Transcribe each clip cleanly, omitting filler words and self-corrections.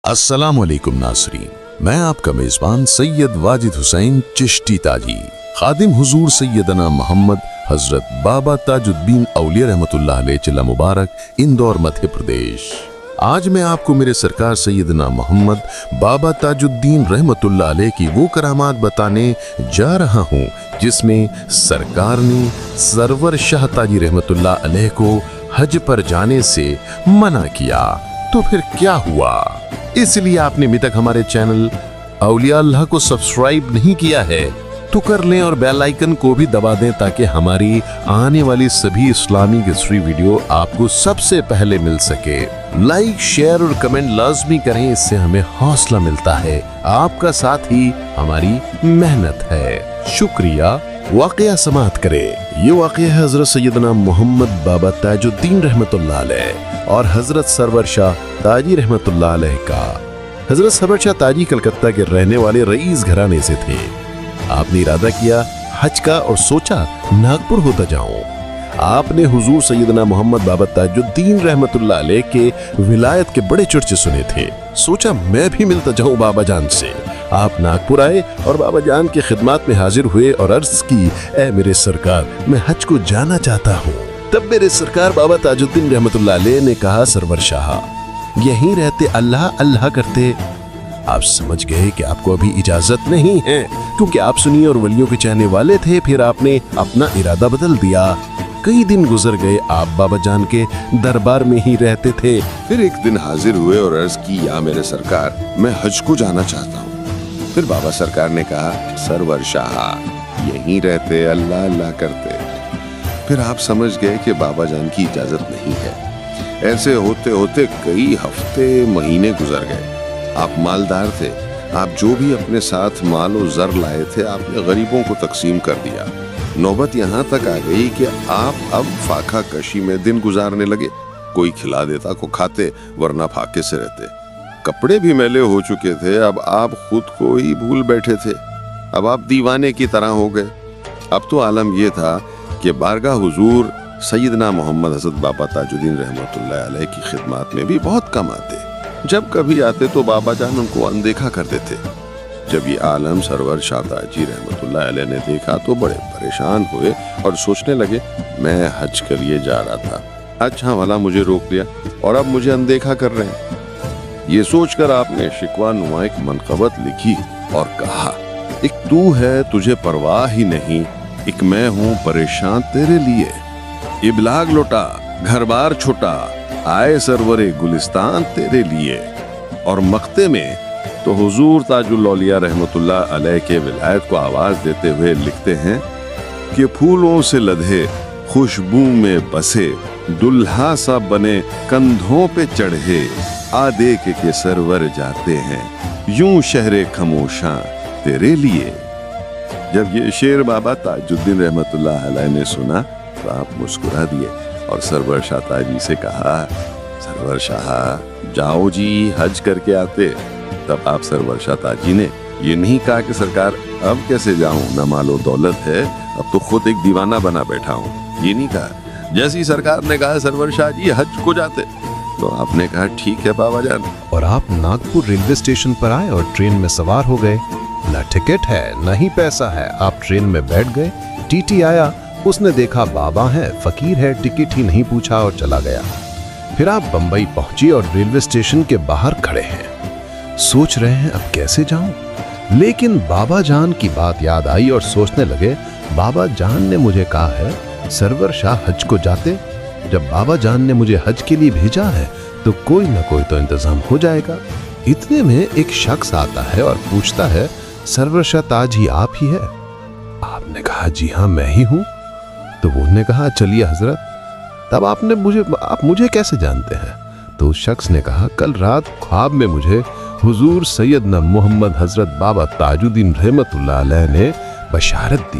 अस्सलामुअलैकुम नाज़रीन, मैं आपका मेज़बान सैयद वाजिद हुसैन चिश्ती ताजी, खादिम हुजूर सैयदना मोहम्मद हजरत बाबा ताजुद्दीन औलिया रहमतुल्लाह अलैह चिल्ला मुबारक, इंदौर, मध्य प्रदेश। आज मैं आपको मेरे सरकार सैयदना मोहम्मद बाबा ताजुद्दीन रहमतुल्लाह अलैह की वो करामात बताने जा रहा हूँ जिसमें सरकार ने सरवर शाह ताजी रहमतुल्लाह अलैह को हज पर जाने से मना किया। तो फिर क्या हुआ? इसलिए आपने अभी तक हमारे चैनल औलिया अल्लाह को सब्सक्राइब नहीं किया है तो कर लें और बेल आइकन को भी दबा दें ताकि हमारी आने वाली सभी इस्लामिक हिस्ट्री वीडियो आपको सबसे पहले मिल सके। लाइक, शेयर और कमेंट लाजमी करें, इससे हमें हौसला मिलता है। आपका साथ ही हमारी मेहनत है। शुक्रिया। वाक़या समाअत करें। ये वाक़या है हजरत सैयदना मोहम्मद बाबा ताजुद्दीन रहमतुल्लाह अलैह और हजरत सरवर शाह ताजी रहमतुल्लाह अलैह का। हजरत सरवर शाह ताजी कलकत्ता के रहने वाले रईस घराने से थे। आपने इरादा किया हज का और सोचा नागपुर होता जाऊं। आपने हुजूर सैयदना मोहम्मद बाबा ताजुद्दीन रहमतुल्लाह अलैह के विलायत के बड़े चर्चे सुने थे। सोचा मैं भी मिलता जाऊं बाबा जान से। आप नागपुर आए और बाबा जान की खिदमत में हाजिर हुए और अर्ज की, ए मेरे सरकार, मैं हज को जाना चाहता हूँ। तब मेरे सरकार बाबा ताजुद्दीन रहमतुल्लाह अलैह ने कहा, सरवर शाह, यहीं रहते अल्लाह अल्लाह करते। आप समझ गए कि आपको अभी इजाजत नहीं है, क्योंकि आप सुनिए और वलियों के चाहने वाले थे। फिर आपने अपना इरादा बदल दिया। कई दिन गुजर गए, आप बाबा जान के दरबार में ही रहते थे। फिर एक दिन हाजिर हुए और अर्ज की, या मेरे सरकार, मैं हज को जाना चाहता हूँ। फिर बाबा सरकार ने कहा, सरवर शाह, यहीं रहते अल्लाह अल्लाह करते। फिर आप समझ गए कि बाबा जान की इजाजत नहीं है। ऐसे होते होते कई हफ्ते महीने गुजर गए। आप मालदार थे। आप जो भी अपने साथ माल और जर लाए थे आपने गरीबों को तकसीम कर दिया। नौबत यहाँ तक आ गई कि आप अब फाका कशी में दिन गुजारने लगे। कोई खिला देता को खाते, वरना फाके से रहते। कपड़े भी मैले हो चुके थे। अब आप खुद को ही भूल बैठे थे। अब आप दीवाने की तरह हो गए। अब तो आलम यह था कि बारगाह हुजूर सैयदना मोहम्मद हजरत बाबा ताजुद्दीन रहमतुल्लाह अलैह की खिदमत में भी बहुत कम आते। जब कभी आते तो बाबा जान उनको अनदेखा करते थे। जब ये आलम सरवर शाह ताजी रहमतुल्लाह अलैह ने देखा तो बड़े परेशान हुए और सोचने लगे, मैं हज के लिए जा रहा था, अच्छा वाला मुझे रोक लिया और अब मुझे अनदेखा कर रहे हैं। ये सोचकर आपने शिकवा नुमा एक मनकबत लिखी और कहा, एक तू है तुझे परवाह ही नहीं, एक मैं हूँ परेशान तेरे लिए। इबलाग लौटा घर बार छुटा, आए सरवरे गुलिस्तान तेरे लिए। और मक्ते में तो हुजूर ताजुल औलिया रहमतुल्लाह अलैह के विलायत को आवाज देते हुए लिखते हैं कि फूलों से लदे खुशबू में बसे, दुल्हा सा बने कंधों पे चढ़े, आ देख के सरवर जाते हैं यूं शहरे खमोशां तेरे लिए। जब ये शेर बाबा ताजुद्दीन रहमतुल्लाह अलैह ने सुना तो आप मुस्कुरा दिए और सरवर शाह ताजी से कहा, सरवर शाह जाओ जी हज करके आते। तब आप सरवर शाह ताजी ने ये नहीं कहा कि सरकार अब कैसे जाऊं, न मालो दौलत है, अब तो खुद एक दीवाना बना बैठा हूं। ये नहीं कहा। जैसी सरकार ने कहा सरवर शाह जी हज को जाते, तो आपने कहा ठीक है बाबा जान। और आप नागपुर रेलवे स्टेशन पर आए और ट्रेन में सवार हो गए। न टिकट है न ही पैसा है। आप ट्रेन में बैठ गए। टीटी आया, उसने देखा बाबा है, फकीर है, टिकट ही नहीं पूछा और चला गया। फिर आप बंबई पहुंची और रेलवे स्टेशन के बाहर खड़े हैं। सोच रहे हैं अब कैसे जाऊं। लेकिन बाबा जान की बात याद आई और सोचने लगे, बाबा जान ने मुझे कहा है सरवर शाह हज को जाते। जब बाबा जान ने मुझे हज के लिए भेजा है तो कोई ना कोई तो इंतजाम हो जाएगा। इतने में एक शख्स आता है और पूछता है, सरवर शाह ताज ही आप ही है? आपने कहा जी हाँ मैं ही हूं। तो उन्होंने कहा चलिए हजरत। तब आप मुझे कैसे जानते हैं? तो उस शख्स ने कहा, कल रात ख्वाब में मुझे हुजूर सैयदना मोहम्मद हजरत बाबा ताजुद्दीन रहमतुल्लाह अलैह ने बशारत दी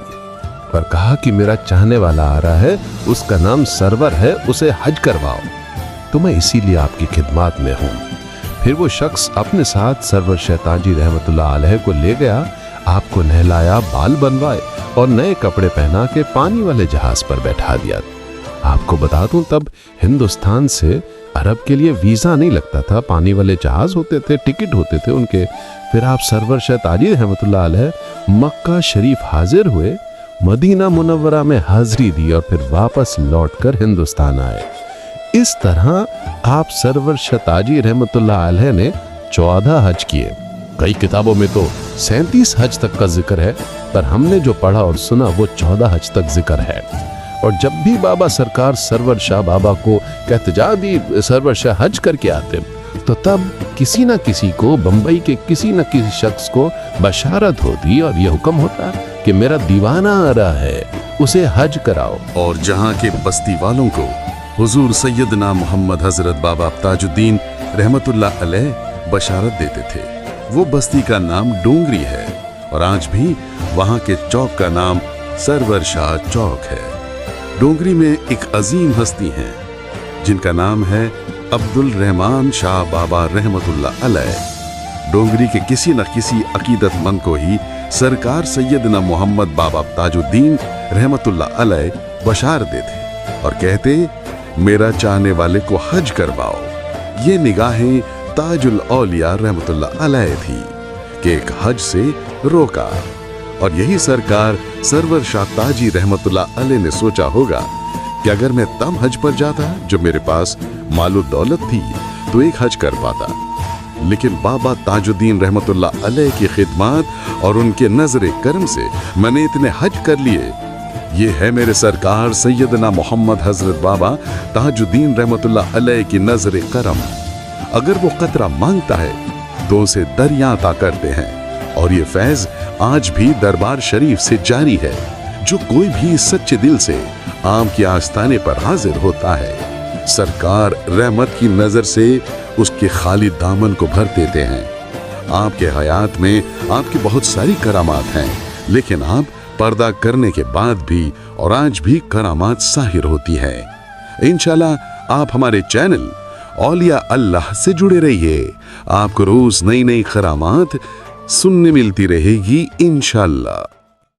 और कहा कि मेरा चाहने वाला आ रहा है, उसका नाम सरवर है, उसे हज करवाओ। तो मैं इसीलिए आपकी खिदमत में हूँ। फिर वो शख्स अपने साथ सरवर शाह ताजी रहमतुल्लाह अलैह को ले गया। आपको नहलाया, बाल बनवाए और नए कपड़े पहना के पानी वाले जहाज पर बैठा दिया। आपको बता दूं, तब हिंदुस्तान से अरब के लिए वीजा नहीं लगता था, पानी वाले जहाज होते थे, टिकट होते थे उनके। फिर आप सरवर शाह ताजी रहमतुल्लाह अलैह मक्का शरीफ हाजिर हुए, मदीना मुनव्वरा में हाजिरी दी और फिर वापस लौटकर हिंदुस्तान आए। इस तरह आप सरवर शाह ताजी रहमतुल्लाह अलैह ने 14 हज किए। कई किताबों में तो 37 हज तक का जिक्र है, पर हमने जो पढ़ा और सुना वो 14 हज तक जिक्र है। और जब भी बाबा सरकार सरवर शाह बाबा को कहते जा भी सरवर शाह हज करके आते, तो तब किसी न किसी को, बंबई के किसी न किसी शख्स को बशारत होती और ये हुक्म होता कि मेरा दीवाना आ रहा है, उसे हज कराओ। और जहाँ के बस्ती वालों को हुजूर सैयदना मोहम्मद हजरत बाबा ताजुद्दीन रहमतुल्लाह अलैह बशारत देते थे। वो बस्ती का नाम डोंगरी है और आज भी वहाँ के चौक का नाम सरवर शाह चौक है। डोंगरी में एक अजीम हस्ती हैं जिनका नाम है अब्दुल रहमान शाह बाबा रहमतुल्लाह अलैह। डोंगरी के किसी न किसी अकीदतमंद को ही सरकार सैयदना मोहम्मद बाबा ताजुद्दीन रहमतुल्लाह अलैह बशार देते और कहते, मेरा चाहने वाले को हज करवाओ। ये निगाहें ताजुल औलिया रहमतुल्लाह अलैह थी कि एक हज से रोका। और यही सरकार सरवर शाह ताजी रहमतुल्लाह अलैह ने सोचा होगा कि अगर मैं तब हज पर जाता जो मेरे पास मालो दौलत थी तो एक हज कर पाता। लेकिन बाबा ताजुद्दीन रहमतुल्लाह अलैह की खिदमत और उनके नजरे करम से मैंने इतने हज कर लिए। ये है मेरे सरकार सैयदना मोहम्मद हजरत बाबा ताजुद्दीन रहमतुल्लाह अलैह की नजरे करम। अगर वो कतरा मांगता है तो उसे दरिया अता करते हैं। और ये फैज आज भी दरबार शरीफ से जारी है। जो कोई भी सच्चे दिल से आपके आस्थाने पर हाजिर होता है, सरकार रहमत की नजर से उसके खाली दामन को भर देते हैं। आपके हयात में आपकी बहुत सारी करामात हैं, लेकिन आप पर्दा करने के बाद भी और आज भी करामात साहिर होती है। इंशाल्लाह आप हमारे चैनल औलिया अल्लाह से जुड़े रहिए। आपको रोज नई नई करामात सुनने मिलती रहेगी इंशाल्लाह।